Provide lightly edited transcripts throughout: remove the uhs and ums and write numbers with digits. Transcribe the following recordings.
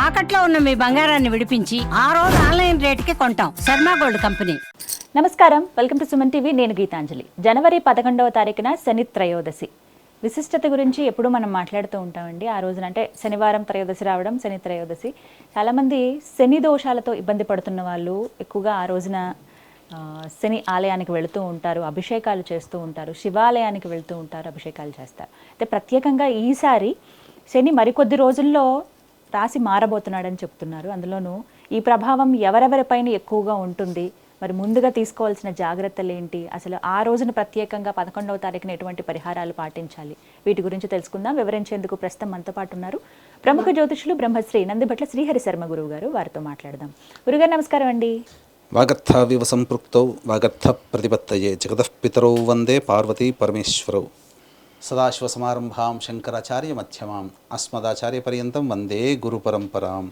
తాకట్లో ఉన్న మీ బంగారాన్ని విడిపించి ఆ రోజు ఆన్లైన్ రేటుకి కొంటాం. Sharma gold company. నమస్కారం, వెల్కమ్ టు సుమన్ టీవీ. నేను గీతాంజలి. జనవరి 11వ తారీఖున శని త్రయోదశి విశిష్టత గురించి ఎప్పుడు మనం మాట్లాడుతూ ఉంటామండి. ఆ రోజున అంటే శనివారం త్రయోదశి రావడం, శని త్రయోదశి. చాలామంది శని దోషాలతో ఇబ్బంది పడుతున్న వాళ్ళు ఎక్కువగా ఆ రోజున శని ఆలయానికి వెళుతూ ఉంటారు, అభిషేకాలు చేస్తూ ఉంటారు, శివాలయానికి వెళుతూ ఉంటారు, అభిషేకాలు చేస్తారు. అయితే ప్రత్యేకంగా ఈసారి శని మరికొద్ది రోజుల్లో రాశి మారబోతున్నాడని చెప్తున్నారు. అందులోనూ ఈ ప్రభావం ఎవరెవరిపైన ఎక్కువగా ఉంటుంది, మరి ముందుగా తీసుకోవాల్సిన జాగ్రత్తలు ఏంటి, అసలు ఆ రోజున ప్రత్యేకంగా 11వ తారీఖున ఎటువంటి పరిహారాలు పాటించాలి, వీటి గురించి తెలుసుకుందాం. వివరించేందుకు ప్రస్తుతం మనతో పాటు ఉన్నారు ప్రముఖ జ్యోతిషులు బ్రహ్మశ్రీ నందిభట్ల శ్రీహరి శర్మ గురువు గారు. వారితో మాట్లాడదాం. గురుగారు నమస్కారం అండి. వాగర్థావివ సంపృక్తౌ వాగర్థ ప్రతిపత్తయే జగతః పితరౌ వందే పార్వతీ పరమేశ్వరౌ. సదాశివసమారంభాం శంకరాచార్య మధ్యమాం అస్మదాచార్య పర్యంతం వందే గురు పరంపరాం.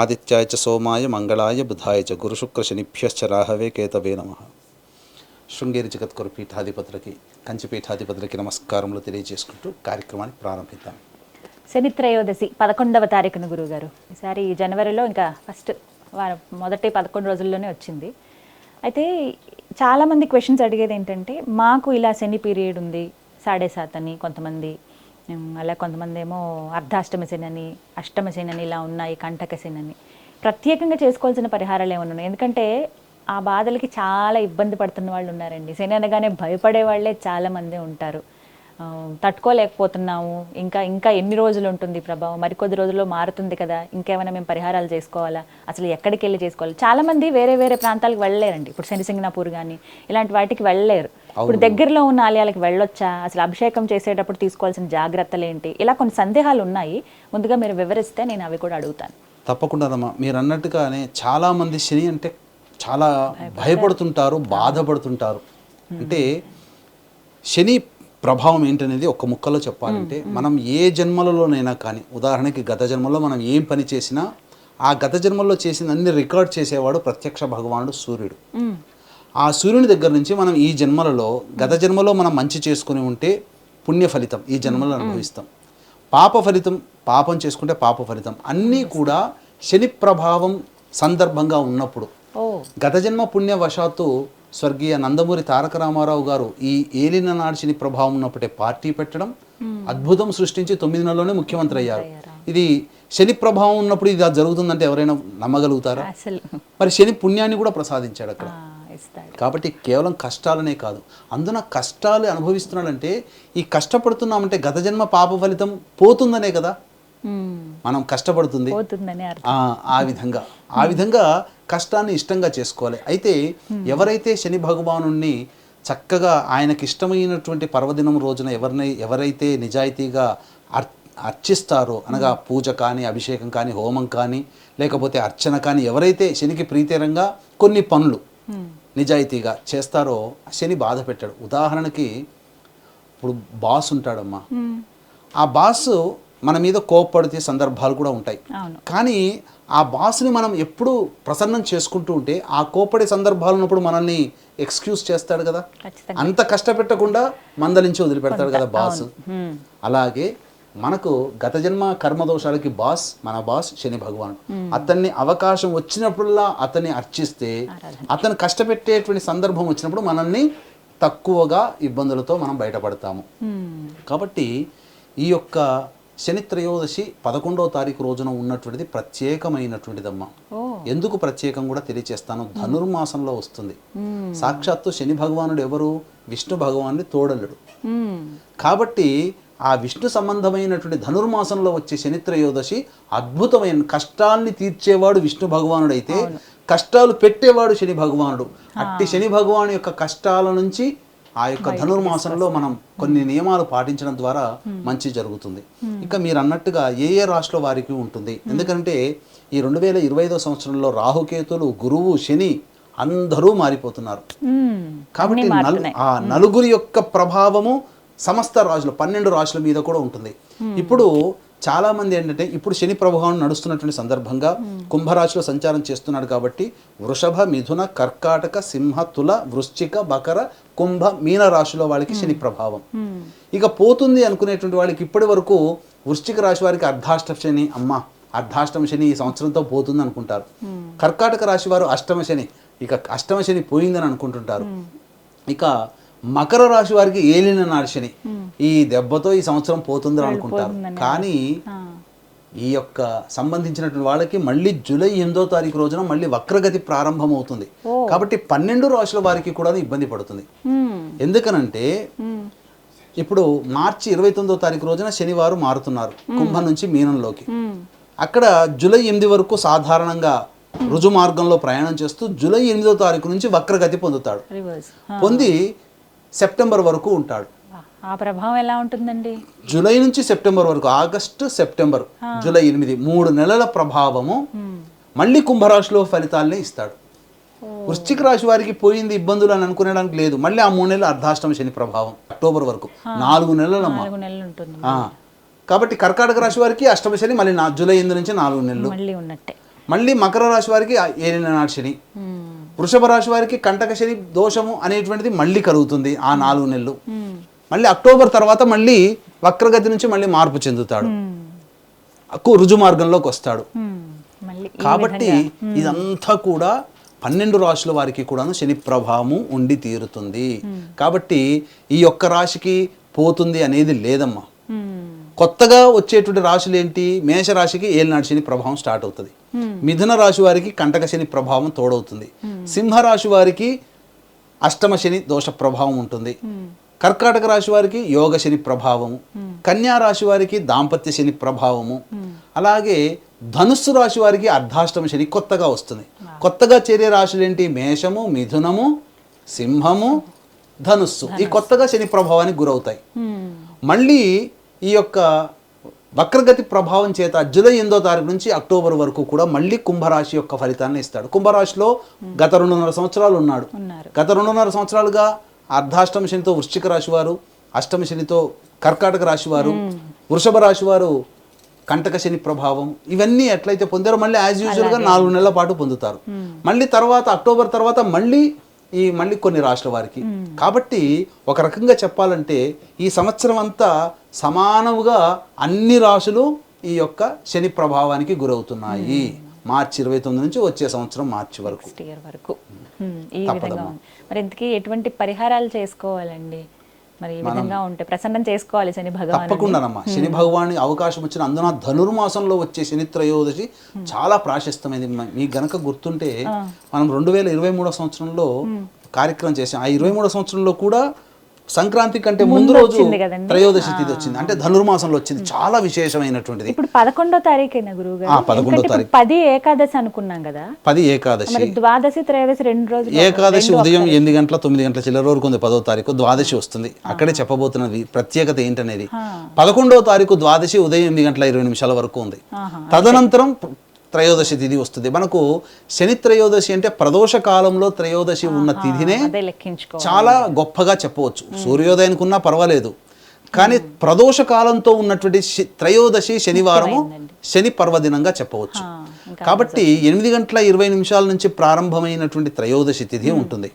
ఆదిత్యాయ చ సోమాయ మంగళాయ బుధాయ చ గురుశుక్రశనిభ్యశ్చ రాహవే కేతవే నమః. శృంగేరి జగద్గురు పీఠాధిపతులకి, కంచి పీఠాధిపతులకి నమస్కారములు తెలియజేసుకుంటూ కార్యక్రమాన్ని ప్రారంభిద్దాం. శని త్రయోదశి 11వ తారీఖున గురువుగారు. ఈసారి జనవరిలో ఇంకా ఫస్ట్ మొదటి 11 రోజుల్లోనే వచ్చింది. అయితే చాలామంది క్వశ్చన్స్ అడిగేది ఏంటంటే, మాకు ఇలా శని పీరియడ్ ఉంది, 7.5 అని కొంతమంది, అలా కొంతమంది ఏమో అర్ధాష్టమ శని అని, అష్టమ శని అని ఇలా ఉన్నాయి, కంటక శని అని. ప్రత్యేకంగా చేసుకోవాల్సిన పరిహారాలు ఏమైనా ఉన్నాయి? ఎందుకంటే ఆ బాధలకి చాలా ఇబ్బంది పడుతున్న వాళ్ళు ఉన్నారండి. శని అనగానే భయపడే వాళ్ళే చాలామంది ఉంటారు. తట్టుకోలేకపోతున్నాము, ఇంకా ఎన్ని రోజులు ఉంటుంది ప్రభావం, మరికొద్ది రోజుల్లో మారుతుంది కదా, ఇంకేమైనా మేము పరిహారాలు చేసుకోవాలా, అసలు ఎక్కడికి వెళ్ళి చేసుకోవాలి? చాలామంది వేరే వేరే ప్రాంతాలకు వెళ్ళలేరండి. ఇప్పుడు శనిసింగనాపూర్ కానీ ఇలాంటి వాటికి వెళ్ళలేరు. ఇప్పుడు దగ్గరలో ఉన్న ఆలయాలకు వెళ్ళొచ్చా, అసలు అభిషేకం చేసేటప్పుడు తీసుకోవాల్సిన జాగ్రత్తలు ఏంటి, ఇలా కొన్ని సందేహాలు ఉన్నాయి. ముందుగా మీరు వివరిస్తే నేను అవి కూడా అడుగుతాను. తప్పకుండానమ్మా. మీరు అన్నట్టుగానే చాలామంది శని అంటే చాలా భయపడుతుంటారు, బాధపడుతుంటారు. అంటే శని ప్రభావం ఏంటనేది ఒక ముక్కలో చెప్పాలంటే, మనం ఏ జన్మలలోనైనా కానీ, ఉదాహరణకి గత జన్మలో మనం ఏం పని చేసినా ఆ గత జన్మల్లో చేసిన అన్ని రికార్డ్ చేసేవాడు ప్రత్యక్ష భగవానుడు సూర్యుడు. ఆ సూర్యుని దగ్గర నుంచి మనం ఈ జన్మలలో, గత జన్మలో మనం మంచి చేసుకుని ఉంటే పుణ్య ఫలితం ఈ జన్మలో అనుభవిస్తాం. పాప ఫలితం, పాపం చేసుకుంటే పాప ఫలితం. అన్నీ కూడా శని ప్రభావం సందర్భంగా ఉన్నప్పుడు, గత జన్మ పుణ్యవశాత్తు స్వర్గీయ నందమూరి తారక రామారావు గారు ఈ ఏలిన నాడు శని ప్రభావం ఉన్నప్పుడే పార్టీ పెట్టడం, అద్భుతం సృష్టించి 9 నెలల్లోనే ముఖ్యమంత్రి అయ్యారు. ఇది శని ప్రభావం ఉన్నప్పుడు ఇది జరుగుతుందంటే ఎవరైనా నమ్మగలుగుతారా? మరి శని పుణ్యాన్ని కూడా ప్రసాదించాడు అక్కడ. కాబట్టి కేవలం కష్టాలనే కాదు, అందున కష్టాలు అనుభవిస్తున్నాడంటే ఈ కష్టపడుతున్నామంటే గత జన్మ పాప ఫలితం పోతుందనే కదా మనం కష్టపడుతుంది. ఆ విధంగా కష్టాన్ని ఇష్టంగా చేసుకోవాలి. అయితే ఎవరైతే శని భగవానుణ్ణి చక్కగా ఆయనకి ఇష్టమైనటువంటి పర్వదినం రోజున ఎవరైతే నిజాయితీగా అర్చిస్తారో, అనగా పూజ కానీ, అభిషేకం కానీ, హోమం కానీ, లేకపోతే అర్చన కానీ, ఎవరైతే శనికి ప్రీతికరంగా కొన్ని పనులు నిజాయితీగా చేస్తారో శని బాధ పెట్టాడు. ఉదాహరణకి ఇప్పుడు బాస్ ఉంటాడమ్మా, ఆ బాస్ మన మీద కోప్పడితే సందర్భాలు కూడా ఉంటాయి. కానీ ఆ బాస్ని మనం ఎప్పుడు ప్రసన్నం చేసుకుంటూ ఉంటే ఆ కోప్పడే సందర్భాలు ఉన్నప్పుడు మనల్ని ఎక్స్క్యూజ్ చేస్తాడు కదా, అంత కష్టపెట్టకుండా మందలించి వదిలిపెడతాడు కదా బాస్. అలాగే మనకు గత జన్మ కర్మదోషాలకి మన బాస్ శని భగవానుడు. అతన్ని అవకాశం వచ్చినప్పుడల్లా అతన్ని అర్చిస్తే, అతను కష్టపెట్టేటువంటి సందర్భం వచ్చినప్పుడు మనల్ని తక్కువగా ఇబ్బందులతో మనం బయటపడతాము. కాబట్టి ఈ యొక్క శని త్రయోదశి 11వ తారీఖు రోజున ఉన్నటువంటిది ప్రత్యేకమైనటువంటిదమ్మా. ఎందుకు ప్రత్యేకం కూడా తెలియచేస్తాను. ధనుర్మాసంలో వస్తుంది. సాక్షాత్తు శని భగవానుడు ఎవరు? విష్ణు భగవానుడి తోడలుడు. కాబట్టి ఆ విష్ణు సంబంధమైనటువంటి ధనుర్మాసంలో వచ్చే శని త్రయోదశి అద్భుతమైన, కష్టాల్ని తీర్చేవాడు విష్ణు భగవానుడు అయితే కష్టాలు పెట్టేవాడు శని భగవానుడు. అట్టి శని భగవాను యొక్క కష్టాల నుంచి ఆ యొక్క ధనుర్మాసంలో మనం కొన్ని నియమాలు పాటించడం ద్వారా మంచి జరుగుతుంది. ఇక మీరు అన్నట్టుగా ఏ రాశిలో వారికి ఉంటుంది. ఎందుకంటే ఈ 2025వ సంవత్సరంలో రాహుకేతులు, గురువు, శని అందరూ మారిపోతున్నారు. కాబట్టి ఆ నలుగురి యొక్క ప్రభావము సమస్త రాశులు 12 రాశుల మీద కూడా ఉంటుంది. ఇప్పుడు చాలా మంది ఏంటంటే, ఇప్పుడు శని ప్రభావం నడుస్తున్నటువంటి సందర్భంగా కుంభరాశిలో సంచారం చేస్తున్నాడు కాబట్టి వృషభ, మిథున, కర్కాటక, సింహ, తుల, వృశ్చిక, మకర, కుంభ, మీన రాశిలో వాళ్ళకి శని ప్రభావం ఇక పోతుంది అనుకునేటువంటి వాళ్ళకి ఇప్పటి వరకు వృశ్చిక రాశి వారికి అర్ధాష్టమ శని, అమ్మ అర్ధాష్టమ శని ఈ సంవత్సరంతో పోతుంది అనుకుంటారు. కర్కాటక రాశి వారు అష్టమ శని, ఇక అష్టమ శని పోయిందని అనుకుంటుంటారు. ఇక మకర రాశి వారికి ఏలిన నాడు శని, ఈ దెబ్బతో ఈ సంవత్సరం పోతుందని అనుకుంటారు. కానీ ఈ యొక్క సంబంధించినటువంటి వాళ్ళకి మళ్ళీ జూలై 8వ తారీఖు రోజున మళ్ళీ వక్రగతి ప్రారంభం అవుతుంది. కాబట్టి 12 రాశుల వారికి కూడా ఇబ్బంది పడుతుంది. ఎందుకనంటే ఇప్పుడు మార్చి 29వ తారీఖు రోజున శనివారం మారుతున్నారు కుంభం నుంచి మీనంలోకి. అక్కడ జూలై 8 వరకు సాధారణంగా రుజు మార్గంలో ప్రయాణం చేస్తూ జూలై 8వ తారీఖు నుంచి వక్రగతి పొందుతాడు. పొంది సెప్టెంబర్ వరకు ఉంటాడు. ఆ ప్రభావం ఎలా ఉంటుందండి? జూలై నుంచి సెప్టెంబర్ వరకు, ఆగస్టు సెప్టెంబర్ జూలై 8 3 నెలల ప్రభావము మళ్ళీ కుంభరాశిలో ఫలితాలనే ఇస్తాడు. వృశ్చిక రాశి వారికి పోయింది ఇబ్బందులు అని అనుకునేడానికి లేదు. మళ్ళీ ఆ 3 నెలలు అర్ధాష్టమ శని ప్రభావం అక్టోబర్ వరకు 4 నెలలమ్మా. కాబట్టి కర్కాటక రాశి వారికి అష్టమ శని మళ్ళీ జూలై 8 నుంచి 4 నెలలు ఉన్నట్టే. మళ్ళీ మకర రాశి వారికి ఏలిన నాడు శని, వృషభ రాశి వారికి కంటక శని దోషము అనేటువంటిది మళ్ళీ కలుగుతుంది ఆ 4 నెలలు. మళ్ళీ అక్టోబర్ తర్వాత మళ్ళీ వక్రగతి నుంచి మళ్ళీ మార్పు చెందుతాడు, రుజు మార్గంలోకి వస్తాడు. కాబట్టి ఇదంతా కూడా 12 రాశుల వారికి కూడాను శని ప్రభావము ఉండి తీరుతుంది. కాబట్టి ఈ ఒక్క రాశికి పోతుంది అనేది లేదమ్మా. కొత్తగా వచ్చేటువంటి రాశులు ఏంటి? మేషరాశికి ఏలినాటి శని ప్రభావం స్టార్ట్ అవుతుంది. మిథున రాశి వారికి కంటక శని ప్రభావం తోడవుతుంది. సింహరాశి వారికి అష్టమ శని దోష ప్రభావం ఉంటుంది. కర్కాటక రాశి వారికి యోగ శని ప్రభావము, కన్యా రాశి వారికి దాంపత్య శని ప్రభావము, అలాగే ధనుస్సు రాశి వారికి అర్ధాష్టమ శని కొత్తగా వస్తుంది. కొత్తగా చేరే రాశులు ఏంటి? మేషము, మిథునము, సింహము, ధనుస్సు. ఈ కొత్తగా శని ప్రభావానికి గురవుతాయి. మళ్ళీ ఈ యొక్క వక్రగతి ప్రభావం చేత జూలై 8వ తారీఖు నుంచి అక్టోబర్ వరకు కూడా మళ్ళీ కుంభరాశి యొక్క ఫలితాన్ని ఇస్తాడు. కుంభరాశిలో గత 2.5 సంవత్సరాలు ఉన్నాడు. గత 2.5 సంవత్సరాలుగా అర్ధాష్టమ శనితో వృశ్చిక రాశి వారు, అష్టమ శనితో కర్కాటక రాశి వారు, వృషభ రాశి వారు కంటక శని ప్రభావం ఇవన్నీ ఎట్లయితే పొందారో మళ్ళీ యాజ్ యూజువల్గా 4 నెలల పాటు పొందుతారు. మళ్ళీ తర్వాత అక్టోబర్ తర్వాత మళ్ళీ కొన్ని రాష్ట్రాల వారికి. కాబట్టి ఒక రకంగా చెప్పాలంటే ఈ సంవత్సరం అంతా సమానముగా అన్ని రాశులు ఈ యొక్క శని ప్రభావానికి గురవుతున్నాయి. మార్చి 29 నుంచి వచ్చే సంవత్సరం మార్చి వరకు. ఈ విధంగా మరి ఇంతకీ ఎటువంటి పరిహారాలు చేసుకోవాలండి? మరి ఈ విధంగా ఉంటే ప్రసన్నం చేసుకోవాలి శని భగవాన్. తప్పకుండానమ్మా. శని భగవాన్ అవకాశం వచ్చిన అందున ధనుర్మాసంలో వచ్చే శని త్రయోదశి చాలా ప్రాశస్తమైనది. మీకు గనక గుర్తుంటే మనం 2023 సంవత్సరంలో కార్యక్రమం చేసాం. ఆ 23 సంవత్సరంలో కూడా సంక్రాంతి కంటే ముందు రోజు త్రయోదశి తిథి వచ్చింది, అంటే ధనుర్మాసంలో వచ్చింది. చాలా విశేషమైనటువంటిది. ఇప్పుడు 11వ తారీఖైన గురువు గారు 11వ తారీఖు 10 ఏకాదశి అనుకున్నాం కదా. 10 ఏకాదశి, ద్వాదశి త్రయోదశి 2 రోజులు. ఏకాదశి ఉదయం 8 గంటల 9 గంటల చిల్లర వరకు ఉంది. 10వ తారీఖు ద్వాదశి వస్తుంది. అక్కడే చెప్పబోతున్నది ప్రత్యేకత ఏంటనేది. 11వ తారీఖు ద్వాదశి ఉదయం 8 గంటల 20 నిమిషాల వరకు ఉంది. తదనంతరం త్రయోదశి తిథి వస్తుంది. మనకు శని త్రయోదశి అంటే ప్రదోష కాలంలో త్రయోదశి ఉన్న తిథినే చాలా గొప్పగా చెప్పవచ్చు. సూర్యోదయానికి ఉన్నా పర్వాలేదు, కానీ ప్రదోష కాలంతో ఉన్నటువంటి త్రయోదశి శనివారము శని పర్వదినంగా చెప్పవచ్చు. కాబట్టి 8 గంటల 20 నిమిషాల నుంచి ప్రారంభమైనటువంటి త్రయోదశి తిథి ఉంటుంది.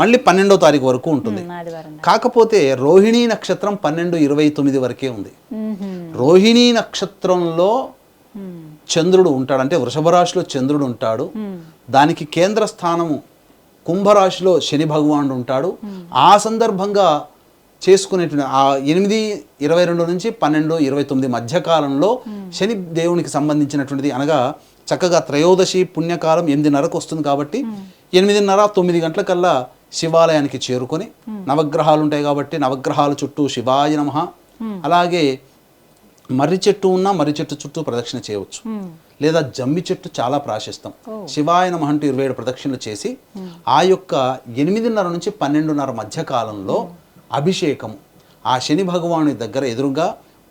మళ్ళీ 12వ తారీఖు వరకు ఉంటుంది. కాకపోతే రోహిణీ నక్షత్రం 12-29 వరకే ఉంది. రోహిణీ నక్షత్రంలో చంద్రుడు ఉంటాడు, అంటే వృషభ రాశిలో చంద్రుడు ఉంటాడు. దానికి కేంద్ర స్థానము కుంభరాశిలో శని భగవానుడు ఉంటాడు. ఆ సందర్భంగా చేసుకునేటువంటి ఆ 8:22 నుంచి 12:29 మధ్యకాలంలో శని దేవునికి సంబంధించినటువంటిది, అనగా చక్కగా త్రయోదశి పుణ్యకాలం 8:30కు వస్తుంది. కాబట్టి 8:30-9 గంటలకల్లా శివాలయానికి చేరుకొని, నవగ్రహాలు ఉంటాయి కాబట్టి నవగ్రహాల చుట్టూ శివాయ నమః, అలాగే మర్రి చెట్టు ఉన్నా మర్రి చెట్టు చుట్టూ ప్రదక్షిణ చేయవచ్చు. లేదా జమ్మి చెట్టు చాలా ప్రాశస్తం. శివాయ నమః అంటూ 27 ప్రదక్షిణలు చేసి ఆ యొక్క 8:30 నుంచి 12:30 మధ్య కాలంలో అభిషేకము ఆ శని భగవానుని దగ్గర ఎదురుగా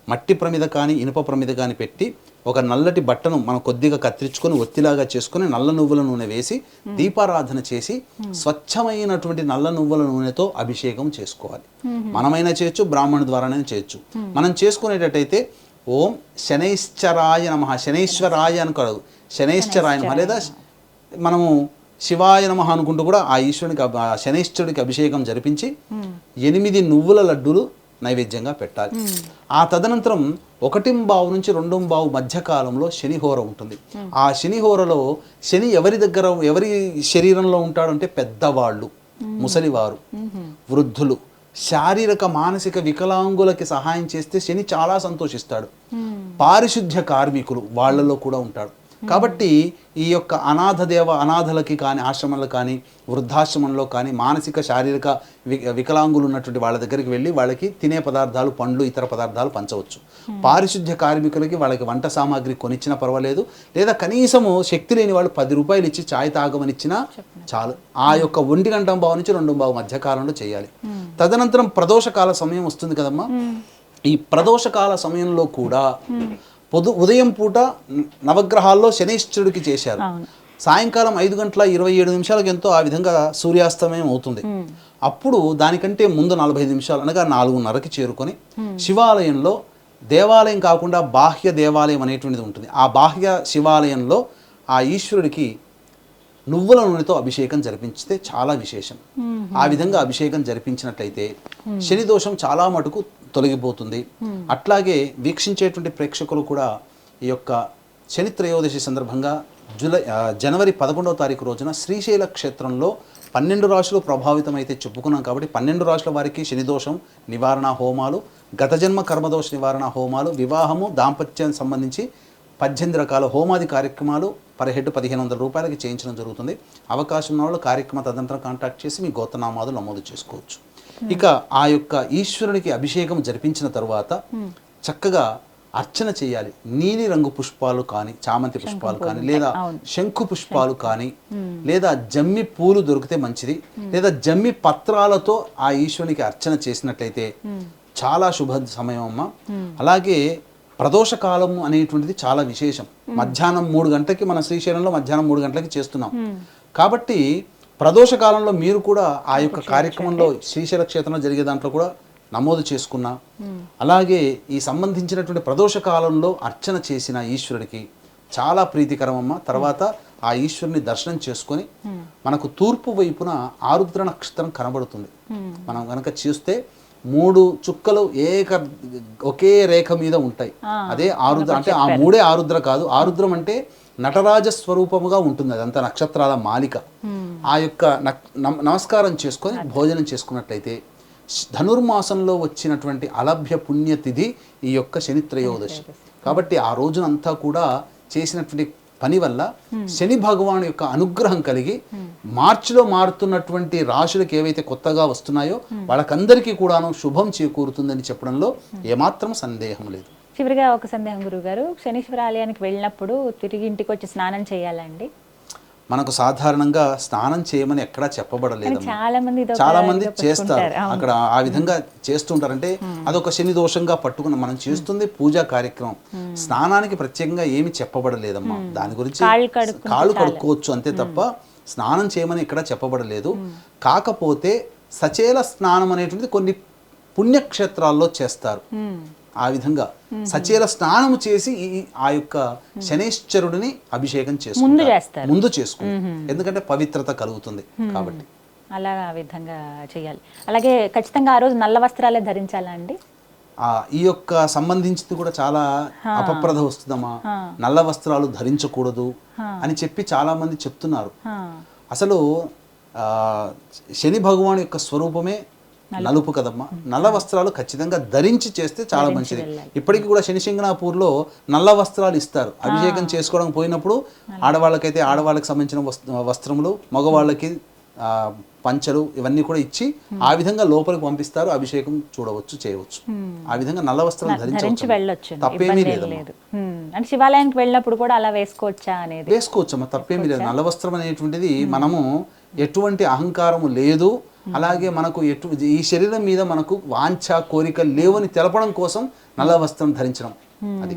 మట్టి ప్రమిద కానీ ఇనుప ప్రమిద కానీ పెట్టి ఒక నల్లటి బట్టను మనం కొద్దిగా కత్తిరించుకొని ఒత్తిలాగా చేసుకుని నల్ల నువ్వుల నూనె వేసి దీపారాధన చేసి స్వచ్ఛమైనటువంటి నల్ల నువ్వుల నూనెతో అభిషేకం చేసుకోవాలి. మనమైనా చేయొచ్చు, బ్రాహ్మణు ద్వారానే చేయొచ్చు. మనం చేసుకునేటట్టయితే ఓం శనైశ్చరాయ నమః, శనైశ్వరాయ అనుకోదు, శనైశ్చరాయ నమః, లేదా మనము శివాయ నమః అనుకుంటూ కూడా ఆ ఈశ్వరునికి శనైశ్వరుడికి అభిషేకం జరిపించి 8 నువ్వుల లడ్డూలు నైవేద్యంగా పెట్టాలి. ఆ తదనంతరం 1:15 నుంచి 2:15 మధ్య కాలంలో శనిహోర ఉంటుంది. ఆ శనిహోరలో శని ఎవరి శరీరంలో ఉంటాడంటే పెద్దవాళ్ళు, ముసలివారు, వృద్ధులు, శారీరక మానసిక వికలాంగులకి సహాయం చేస్తే శని చాలా సంతోషిస్తాడు. పారిశుద్ధ్య కార్మికులు వాళ్ళలో కూడా ఉంటాడు. కాబట్టి ఈ యొక్క అనాథలకి కానీ, ఆశ్రమాలకు కానీ, వృద్ధాశ్రమంలో కానీ మానసిక శారీరక వికలాంగులు ఉన్నటువంటి వాళ్ళ దగ్గరికి వెళ్ళి వాళ్ళకి తినే పదార్థాలు, పండ్లు, ఇతర పదార్థాలు పంచవచ్చు. పారిశుద్ధ్య కార్మికులకి వాళ్ళకి వంట సామాగ్రి కొనిచ్చినా పర్వాలేదు, లేదా కనీసము శక్తి లేని వాళ్ళు 10 రూపాయలు ఇచ్చి ఛాయ్ తాగమనిచ్చినా చాలు. ఆ యొక్క 1:15 నుంచి 2:15 మధ్య కాలంలో చేయాలి. తదనంతరం ప్రదోషకాల సమయం వస్తుంది కదమ్మా. ఈ ప్రదోషకాల సమయంలో కూడా ఉదయం పూట నవగ్రహాల్లో శనైశ్వరుడికి చేశారు. సాయంకాలం 5:27 ఎంతో ఆ విధంగా సూర్యాస్తమయం అవుతుంది. అప్పుడు దానికంటే ముందు 45 నిమిషాలు అనగా 4:30కి చేరుకొని శివాలయంలో, దేవాలయం కాకుండా బాహ్య దేవాలయం అనేటువంటిది ఉంటుంది. ఆ బాహ్య శివాలయంలో ఆ ఈశ్వరుడికి నువ్వుల నూనెతో అభిషేకం జరిపించితే చాలా విశేషం. ఆ విధంగా అభిషేకం జరిపించినట్లయితే శని దోషం చాలా మటుకు తొలగిపోతుంది. అట్లాగే వీక్షించేటువంటి ప్రేక్షకులు కూడా ఈ యొక్క శని త్రయోదశి సందర్భంగా జనవరి 11వ తారీఖు రోజున శ్రీశైల క్షేత్రంలో 12 రాశులు ప్రభావితమైతే చెప్పుకున్నాం కాబట్టి 12 రాశుల వారికి శనిదోషం నివారణ హోమాలు, గత జన్మ కర్మదోష నివారణ హోమాలు, వివాహము, దాంపత్యానికి సంబంధించి 18 రకాల హోమాది కార్యక్రమాలు పర్ హెడ్ 1500 రూపాయలకి చేయించడం జరుగుతుంది. అవకాశం ఉన్న వాళ్ళు కార్యక్రమ తదనంతరం కాంటాక్ట్ చేసి మీ గోత్రనామాలు నమోదు చేసుకోవచ్చు. ఇక ఆ యొక్క ఈశ్వరునికి అభిషేకం జరిపించిన తరువాత చక్కగా అర్చన చేయాలి. నీలి రంగు పుష్పాలు కానీ, చామంతి పుష్పాలు కానీ, లేదా శంకు పుష్పాలు కానీ, లేదా జమ్మి పూలు దొరికితే మంచిది, లేదా జమ్మి పత్రాలతో ఆ ఈశ్వరునికి అర్చన చేసినట్లయితే చాలా శుభ సమయం అమ్మ. అలాగే ప్రదోష కాలం అనేటువంటిది చాలా విశేషం. మధ్యాహ్నం 3 గంటలకి మన శ్రీశైలంలో మధ్యాహ్నం 3 గంటలకి చేస్తున్నాం కాబట్టి ప్రదోష కాలంలో మీరు కూడా ఆ యొక్క కార్యక్రమంలో శ్రీశైల క్షేత్రంలో జరిగే దాంట్లో కూడా నమోదు చేసుకున్నా, అలాగే ఈ సంబంధించినటువంటి ప్రదోష కాలంలో అర్చన చేసిన ఈశ్వరుడికి చాలా ప్రీతికరమమ్మ. తర్వాత ఆ ఈశ్వరుని దర్శనం చేసుకొని మనకు తూర్పు వైపున ఆరుద్ర నక్షత్రం కనబడుతుంది. మనం కనుక చూస్తే 3 చుక్కలు ఒకే రేఖ మీద ఉంటాయి. అదే ఆరుద్ర. అంటే ఆ 3 ఆరుద్ర కాదు. ఆరుద్రం అంటే నటరాజ స్వరూపముగా ఉంటుంది. అదంతా నక్షత్రాల మాలిక. ఆ యొక్క నమస్కారం చేసుకొని భోజనం చేసుకున్నట్లయితే ధనుర్మాసంలో వచ్చినటువంటి అలభ్య పుణ్యతిథి ఈ యొక్క శని త్రయోదశి. కాబట్టి ఆ రోజునంతా కూడా చేసినటువంటి పని వల్ల శని భగవాను యొక్క అనుగ్రహం కలిగి మార్చిలో మారుతున్నటువంటి రాశులకు ఏవైతే కొత్తగా వస్తున్నాయో వాళ్ళకందరికీ కూడాను శుభం చేకూరుతుందని చెప్పడంలో ఏమాత్రం సందేహం లేదు. చివరిగా ఒక సందేహం గురువుగారు, శనీశ్వర ఆలయానికి వెళ్ళినప్పుడు తిరిగి ఇంటికి వచ్చి స్నానం చేయాలండి? మనకు సాధారణంగా స్నానం చేయమని ఎక్కడా చెప్పబడలేదు. చాలా మంది చేస్తారు, అక్కడ ఆ విధంగా చేస్తుంటారంటే అదొక శని దోషంగా పట్టుకున్న మనం చేస్తుంది పూజా కార్యక్రమం. స్నానానికి ప్రత్యేకంగా ఏమి చెప్పబడలేదమ్మా. దాని గురించి కాళ్ళు కడుక్కోవచ్చు అంతే తప్ప స్నానం చేయమని ఎక్కడా చెప్పబడలేదు. కాకపోతే సచేల స్నానం అనేటువంటిది కొన్ని పుణ్యక్షేత్రాల్లో చేస్తారు. ఆ విధంగా సచేల స్నానము చేసి ఆ యొక్క శనైశ్వరుడిని అభిషేకం ముందు చేసుకుంటారు. ఎందుకంటే పవిత్రత కలుగుతుంది కాబట్టి అలా ఆ విధంగా చేయాలి. అలాగే ఖచ్చితంగా ఆ రోజు నల్ల వస్త్రాలే ధరించాలా అండి? ఈ యొక్క సంబంధించింది కూడా చాలా అపప్రద వస్తుందమ్మా. నల్ల వస్త్రాలు ధరించకూడదు అని చెప్పి చాలా మంది చెప్తున్నారు. అసలు శని భగవాన్ యొక్క స్వరూపమే నలుపు కదమ్మా. నల్ల వస్త్రాలు ఖచ్చితంగా ధరించి చేస్తే చాలా మంచిది. ఇప్పటికీ కూడా శనిశంగనాపూర్లో నల్ల వస్త్రాలు ఇస్తారు. అభిషేకం చేసుకోవడం పోయినప్పుడు ఆడవాళ్ళకైతే ఆడవాళ్ళకి సంబంధించిన వస్త్రములు, మగవాళ్ళకి పంచలు ఇవన్నీ కూడా ఇచ్చి ఆ విధంగా లోపలికి పంపిస్తారు. అభిషేకం చూడవచ్చు, చేయవచ్చు. ఆ విధంగా నల్ల వస్త్రాలు ధరించి వెళ్ళొచ్చు, తప్పేమీ లేదు. అంటే శివాలయానికి వెళ్ళినప్పుడు కూడా అలా వేసుకోవచ్చా అనేది? వేసుకోవచ్చమ్మా, తప్పేమీ లేదు. నల్ల వస్త్రం అనేటువంటిది మనము ఎటువంటి అహంకారము లేదు, అలాగే మనకు ఈ శరీరం మీద మనకు వాంఛ కోరికలు లేవని తెలపడం కోసం నల్ల వస్త్రం ధరించడం అది.